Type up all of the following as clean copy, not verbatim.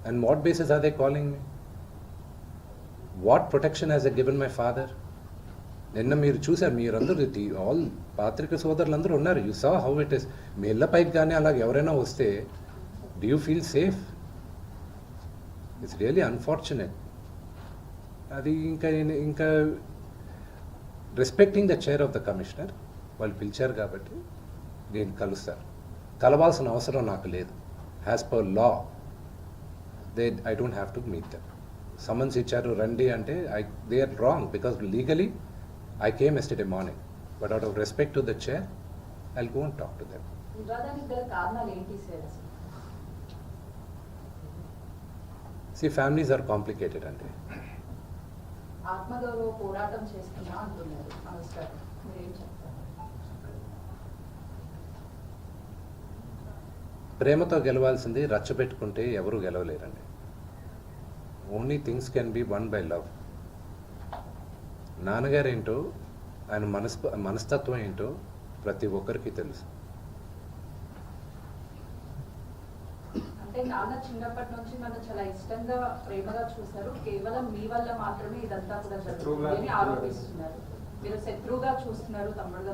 And what basis are they calling me? What protection has I given my father? నిన్న మీరు చూసారు, మీరందరూ all పాత్రిక సోదరులందరూ ఉన్నారు. You saw how it is. మీ ఇళ్ళ పైకి కానీ అలాగ ఎవరైనా వస్తే do you feel safe? It's really unfortunate. అది ఇంకా respecting the chair of the commissioner, వాళ్ళు పిలిచారు కాబట్టి నేను కలుస్తారు. కలవాల్సిన అవసరం నాకు లేదు. As per law I don't have to meet them. Summons ఇచ్చారు రండి అంటే they are wrong because legally I came yesterday morning, but out of respect to the chair, I'll go and talk to them. See, families are complicated, ante. ఆత్మగౌరవ పోరాటం చేస్తున్నా అంటున్నారు మనస్టర్, మీరేం చెప్తారు? ప్రేమతో గెలవాల్సింది రచ్చబెట్టుకుంటే ఎవరు గెలవలేరండి. Only things can be won by love. నాన్నగారు ఏంటో, ఆయన మనస్తత్వం ఏంటో ప్రతి ఒక్కరికి తెలుసు. అంటే నాన్న చిన్నప్పటి నుంచి మనం చాలా ఇష్టంగా ప్రేమగా చూశారు, కేవలం మీ వల్ల మాత్రమే ఇదంతా కూడా జరుగుతుంది అని ఆరోపిస్తున్నారు. మీరు శత్రువుగా చూస్తున్నారు తమ్ముడుగా.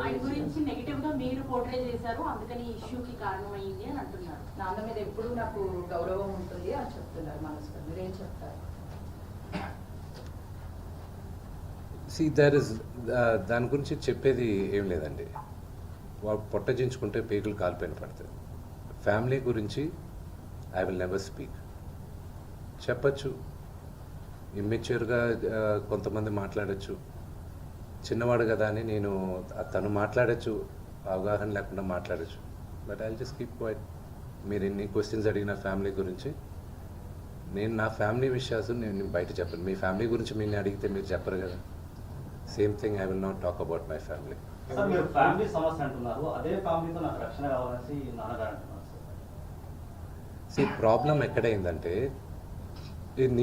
ఆయన గురించి నెగటివ్ గా మీరు పోర్ట్రే చేశారు, అందుకని ఇష్యూకి కారణమైంది అని అంటున్నారు. నాన్న మీద ఎప్పుడు నాకు గౌరవం ఉంటుంది అని చెప్తున్నారు మనస్కర్, మీరేం చెప్తారు? సి దాని గురించి చెప్పేది ఏం లేదండి. వాడు పొట్టజించుకుంటే పేగులు కాలిపోయిన పడుతుంది. ఫ్యామిలీ గురించి ఐ విల్ నెవర్ స్పీక్. చెప్పచ్చు, ఇమ్మెచ్యూర్గా కొంతమంది మాట్లాడచ్చు, చిన్నవాడు కదా అని నేను తను మాట్లాడచ్చు, అవగాహన లేకుండా మాట్లాడచ్చు. But I just keep quiet. మీరు ఎన్ని క్వశ్చన్స్ అడిగిన ఫ్యామిలీ గురించి, నేను నా ఫ్యామిలీ విషయాలు నేను బయట చెప్పను. మీ ఫ్యామిలీ గురించి మీరు అడిగితే మీరు చెప్పరు కదా. Same thing I will not talk about my family. Sir, మీరు ఫ్యామిలీ సమస్య అంటున్నారు, అదే ఫ్యామిలీతో నాకు రక్షణ కావాలని నాన్నగారు అంటున్నారు. ప్రాబ్లం ఎక్కడైందంటే నేను